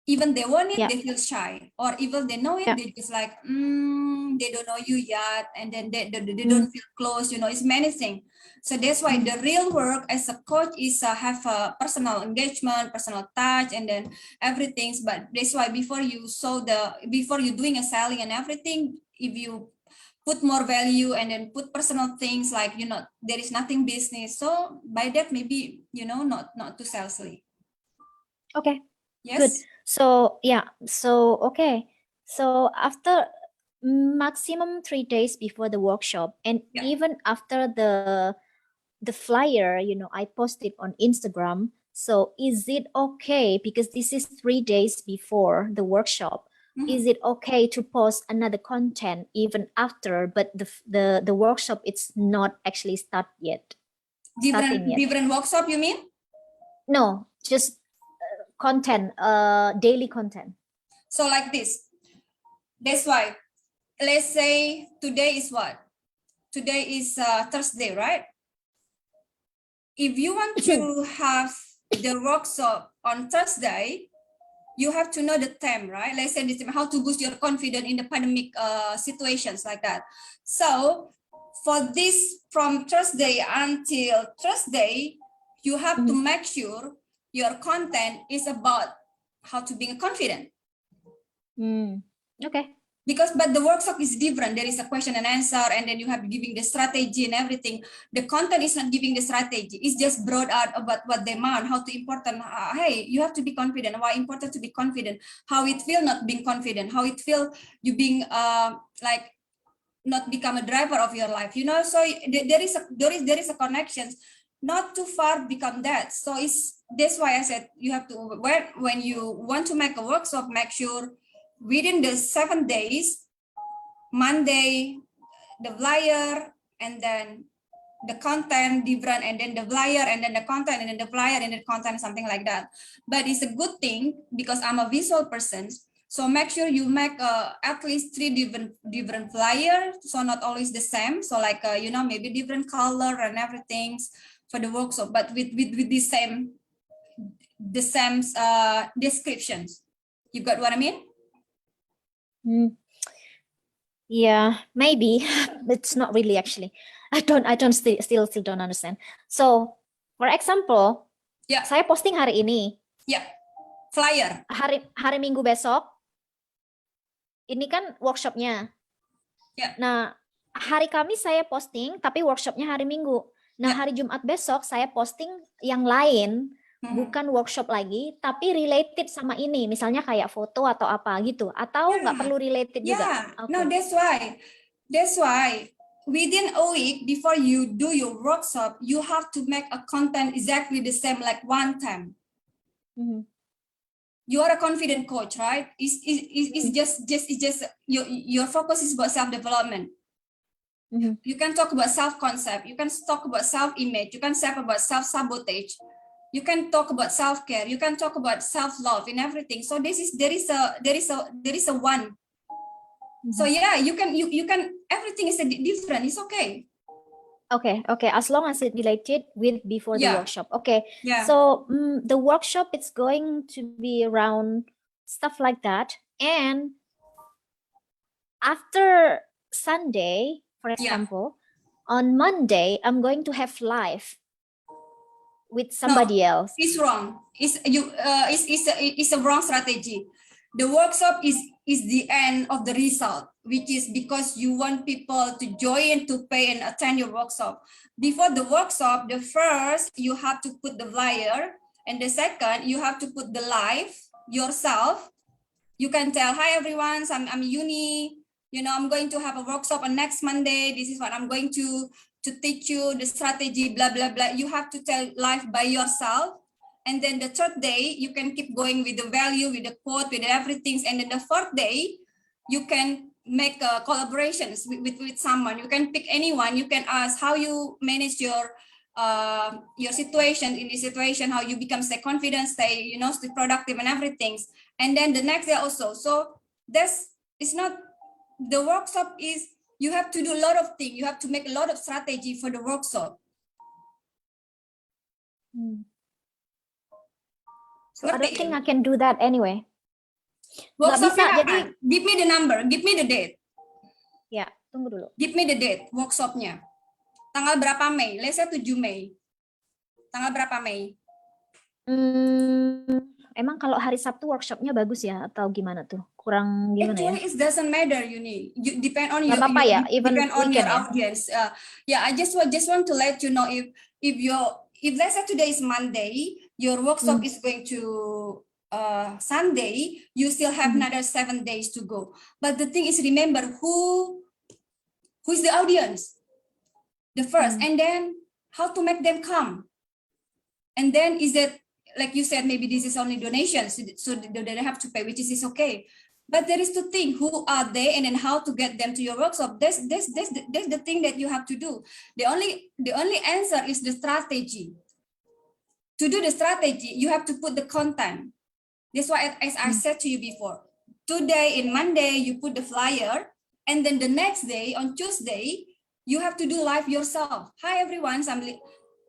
even they want it, they feel shy, or even they know it, they just like, they don't know you yet, and then they don't feel close. It's many things. So that's why the real work as a coach is have a personal engagement, personal touch, and then everything. But that's why before you doing a selling and everything, if you put more value and then put personal things like, there is nothing business. So by that, maybe, not too salesy. Okay. Yes. Good. So okay. So after maximum 3 days before the workshop, and even after the flyer, I posted on Instagram. So is it okay, because this is 3 days before the workshop? Is it okay to post another content even after, but the workshop it's not actually start yet? Different workshop, you mean? No, just content, daily content. So like this. That's why, let's say today is what? Today is Thursday, right? If you want to have the workshop on Thursday, you have to know the theme, right? Let's say this, how to boost your confidence in the pandemic situations like that. So for this, from Thursday until Thursday, you have to make sure your content is about how to be confident. Okay. But the workshop is different. There is a question and answer, and then you have giving the strategy and everything. The content is not giving the strategy. It's just brought out about what they want, how to important. Hey, you have to be confident. Why important to be confident? How it feel not being confident? How it feel you being like not become a driver of your life? So there is a connection. Not too far become that. So that's why I said you have to, when you want to make a workshop, make sure within the 7 days, Monday, the flyer, and then the content different, and then the flyer, and then the content, and then the flyer, and then the content, something like that. But it's a good thing because I'm a visual person. So make sure you make at least 3 different flyers, so not always the same. So like maybe different color and everything for the workshop, but with the same descriptions. You got what I mean? Yeah, maybe. It's not really actually. I still don't understand. So, for example, saya posting hari ini. Flyer. Hari Minggu besok, ini kan workshopnya. Ya. Nah, hari Kamis saya posting, tapi workshopnya hari Minggu. Nah, hari Jumat besok saya posting yang lain, bukan workshop lagi, tapi related sama ini. Misalnya kayak foto atau apa gitu. Atau nggak perlu related juga? Yeah, no, that's why within a week before you do your workshop, you have to make a content exactly the same like one time. You are a confident coach, right? It's just your focus is about self-development. You can talk about self-concept. You can talk about self-image. You can talk about self-sabotage. You can talk about self-care. You can talk about self-love and everything. So there is a one. So yeah, you can everything is different. It's okay. Okay. As long as it related with before the workshop. Okay. Yeah. So the workshop is going to be around stuff like that. And after Sunday, for example, on Monday, I'm going to have live with somebody else. It's wrong. It's a wrong strategy. The workshop is the end of the result, which is because you want people to join, to pay and attend your workshop. Before the workshop, the first you have to put the flyer, and the second you have to put the live yourself. You can tell, hi everyone, I'm Uni. You know, I'm going to have a workshop on next Monday. This is what I'm going to teach you, the strategy, blah, blah, blah. You have to tell live by yourself. And then the third day, you can keep going with the value, with the quote, with everything. And then the fourth day, you can make collaborations with someone. You can pick anyone. You can ask how you manage your situation in this situation, how you become stay confident, stay productive and everything. And then the next day also. So it's not, the workshop is, you have to do a lot of things. You have to make a lot of strategy for the workshop. So I don't think I can do that anyway. Workshopnya kapan? Give me the number, give me the date. Ya, tunggu dulu. Give me the date workshopnya. Tanggal berapa Mei? Let's say 7 Mei. Tanggal berapa Mei? Emang kalau hari Sabtu workshopnya bagus ya atau gimana tuh? Kurang gimana ya? Actually, it doesn't matter, Uni. You depend on your audience. I just want to let you know if let's say today is Monday, your workshop is going to Sunday, you still have another 7 days to go. But the thing is, remember who is the audience, the first, and then how to make them come. And then is that, like you said, maybe this is only donations, so they don't have to pay, which is okay. But there is to think who are they, and then how to get them to your workshop. That's the thing that you have to do. The only answer is the strategy. To do the strategy, you have to put the content. That's why, as I said to you before, today in Monday, you put the flyer, and then the next day, on Tuesday, you have to do live yourself. Hi everyone,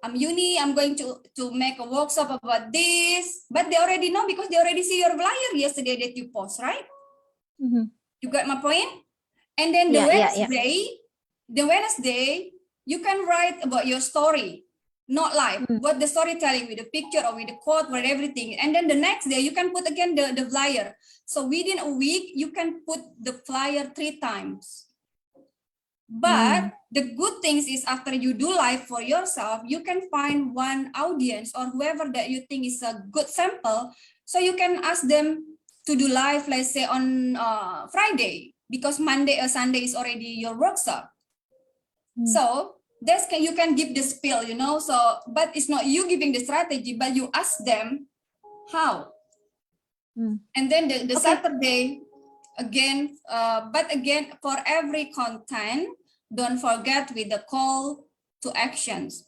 I'm Uni, I'm going to make a workshop about this, but they already know because they already see your flyer yesterday that you post, right? You got my point? And then the Wednesday, you can write about your story. Not live, but the storytelling with a picture or with a quote, with everything. And then the next day, you can put again the flyer. So within a week, you can put the flyer 3 times. But the good thing is after you do live for yourself, you can find one audience or whoever that you think is a good sample. So you can ask them to do live, let's say on Friday, because Monday or Sunday is already your workshop. So you can give the spiel, so, but it's not you giving the strategy, but you ask them how. And then the Saturday, again, but again, for every content, don't forget with the call to actions,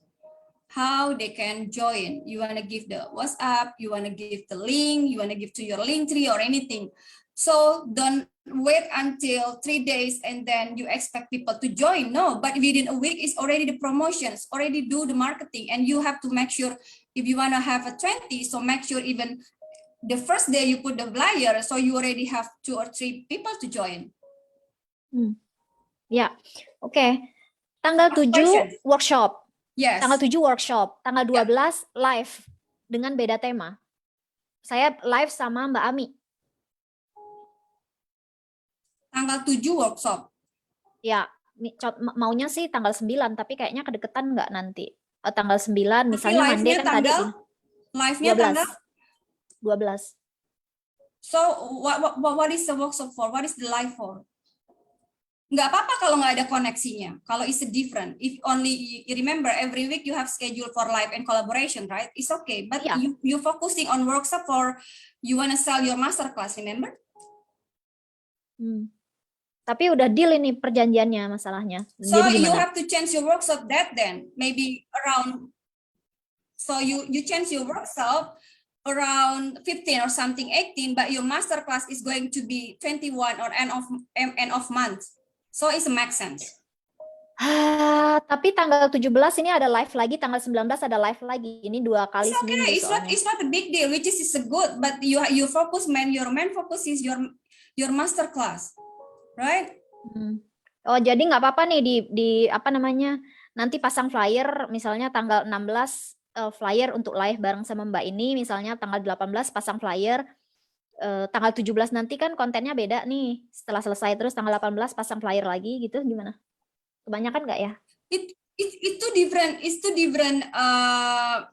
how they can join. You want to give the WhatsApp, you want to give the link, you want to give to your Linktree or anything. So don't wait until 3 days and then you expect people to join. No, but within a week is already the promotions, already do the marketing, and you have to make sure if you want to have a 20, so make sure even the first day you put the flyer, so you already have 2 or 3 people to join. Ya, oke. Tanggal 7 workshop. Yes. Tanggal 7 workshop, tanggal 12 live dengan beda tema. Saya live sama Mbak Ami. Tanggal 7 workshop. Ya, maunya sih tanggal 9, tapi kayaknya kedeketan nggak nanti. Tanggal 9, misalnya Monday kan tadi. Live-nya tanggal 12. So, what is the workshop for? What is the live for? Nggak apa-apa kalau nggak ada koneksinya. Kalau it's different. If only you remember every week you have schedule for live and collaboration, right? It's okay. But you focusing on workshop for you wanna sell your master class, remember? Tapi udah deal ini perjanjiannya masalahnya. So you have to change your workshop that then maybe around. So you change your workshop around 15 or something 18, but your master class is going to be 21 or end of month. So it makes sense. Tapi tanggal 17 ini ada live lagi, tanggal 19 ada live lagi. Ini 2 kali seminggu. It's not a big deal, which is good, but you focus your main focus is your master class, right? Oh, jadi nggak apa-apa nih di apa namanya? Nanti pasang flyer misalnya tanggal 16 flyer untuk live bareng sama Mbak ini, misalnya tanggal 18 pasang flyer. Tanggal 17 nanti kan kontennya beda nih. Setelah selesai terus tanggal 18 pasang flyer lagi gitu, gimana? Kebanyakan nggak ya? It's too different.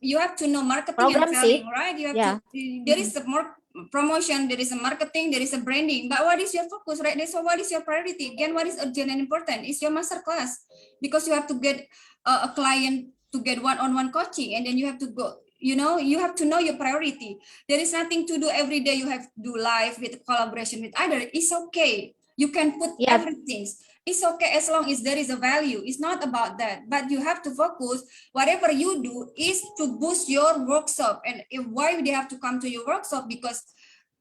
You have to know marketing program and selling, right? You have to. There is a more promotion, there is a marketing, there is a branding. But what is your focus, right? So what is your priority? Again, what is urgent and important? It's your master class, because you have to get a client to get one-on-one coaching, and then you have to go. You have to know your priority. There is nothing to do every day. You have to do live with collaboration with others. It's okay. You can put everything. It's okay as long as there is a value. It's not about that. But you have to focus. Whatever you do is to boost your workshop. And why they have to come to your workshop? Because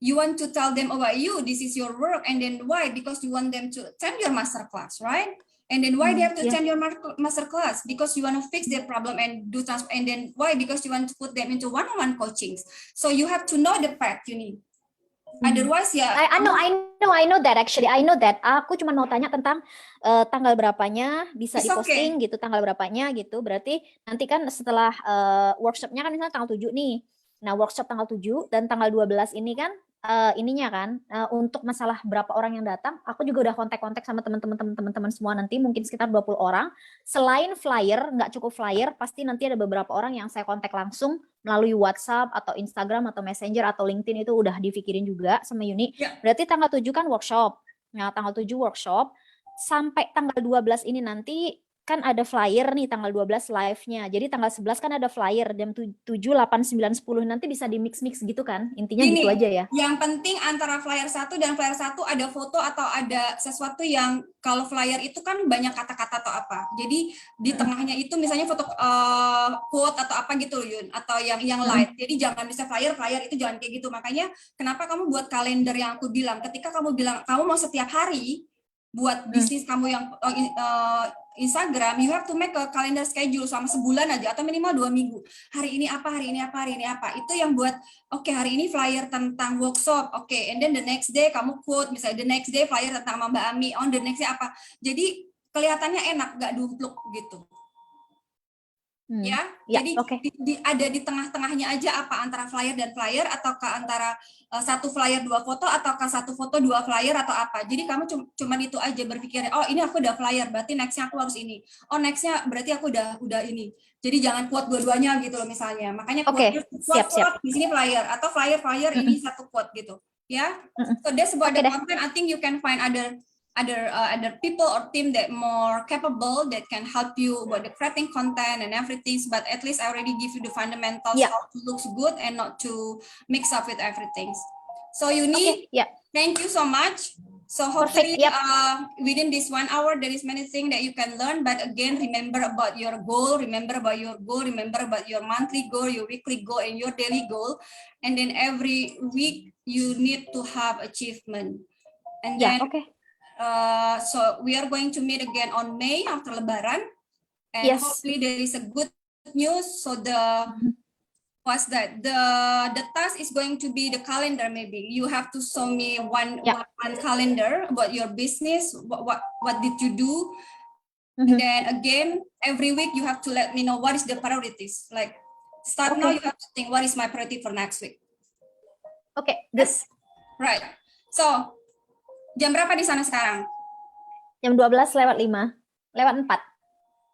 you want to tell them about you. This is your work. And then why? Because you want them to attend your master class, right? And then why they have to attend your master class? Because you want to fix their problem and do transfer. And then why? Because you want to put them into one-on-one coachings. So you have to know the path you need. Otherwise, I know that actually. I know that. Aku cuma mau tanya tentang tanggal berapanya bisa diposting gitu, tanggal berapanya gitu. Berarti nanti kan setelah workshopnya kan misalnya tanggal 7 nih. Nah, workshop tanggal 7 dan tanggal 12 ini kan ininya kan untuk masalah berapa orang yang datang, aku juga udah kontak-kontak sama teman-teman semua, nanti mungkin sekitar 20 orang. Selain flyer, nggak cukup flyer, pasti nanti ada beberapa orang yang saya kontak langsung melalui WhatsApp atau Instagram atau Messenger atau LinkedIn, itu udah dipikirin juga sama Yuni. Berarti tanggal 7 kan workshop. Nah, tanggal 7 workshop sampai tanggal 12 ini nanti kan ada flyer nih tanggal 12 live-nya. Jadi tanggal 11 kan ada flyer jam 7, 8, 9, 10 nanti bisa di mix-mix gitu kan. Intinya gitu aja ya. Yang penting antara flyer 1 dan flyer 1 ada foto atau ada sesuatu yang kalau flyer itu kan banyak kata-kata atau apa. Jadi di tengahnya itu misalnya foto quote atau apa gitu Yun, atau yang light. Jadi jangan bisa flyer itu jangan kayak gitu. Makanya kenapa kamu buat kalender yang aku bilang, ketika kamu bilang kamu mau setiap hari buat bisnis kamu yang Instagram, you have to make a calendar schedule selama sebulan aja atau minimal 2 minggu. Hari ini apa. Itu yang buat hari ini flyer tentang workshop. And then the next day kamu quote, misalnya the next day flyer tentang Mbak Ami, on the next day apa. Jadi kelihatannya enak, gak dumpluk gitu. Jadi ada di tengah-tengahnya aja, apa antara flyer dan flyer, ataukah antara satu flyer 2 foto, ataukah satu foto 2 flyer atau apa. Jadi kamu cuman itu aja berpikir, oh ini aku udah flyer, berarti nextnya aku harus ini. Oh nextnya berarti aku udah ini. Jadi jangan quote dua-duanya gitu loh misalnya. Makanya quote di sini flyer, atau flyer ini satu quote gitu. So that's about the content. I think you can find other people or team that more capable that can help you about the creating content and everything, but at least I already give you the fundamentals how to look good and not to mix up with everything. So Yuni, thank you so much. So hopefully within this 1 hour there is many things that you can learn, but again remember about your goal, remember about your monthly goal, your weekly goal, and your daily goal, and then every week you need to have achievement. And then so we are going to meet again on May after Lebaran, and hopefully there is a good news. So the task is going to be the calendar. Maybe you have to show me one calendar about your business. What did you do? And then again, every week you have to let me know what is the priorities. Like start now, you have to think what is my priority for next week. Oke, good. Right. So, jam berapa di sana sekarang? Jam 12:05. Lewat 4.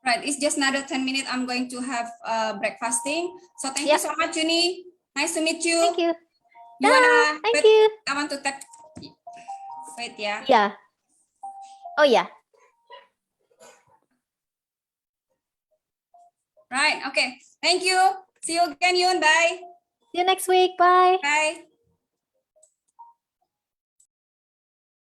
Right, it's just another 10 minutes. I'm going to have breakfasting. So thank you Yep. so much, Yuni. Nice to meet you. Thank you. You wanna Thank wait? you. I want to tap. Wait, ya. Ya. Oh ya. Right, okay. Thank you. See you again, Yun. Bye. See you next week. Bye. Bye.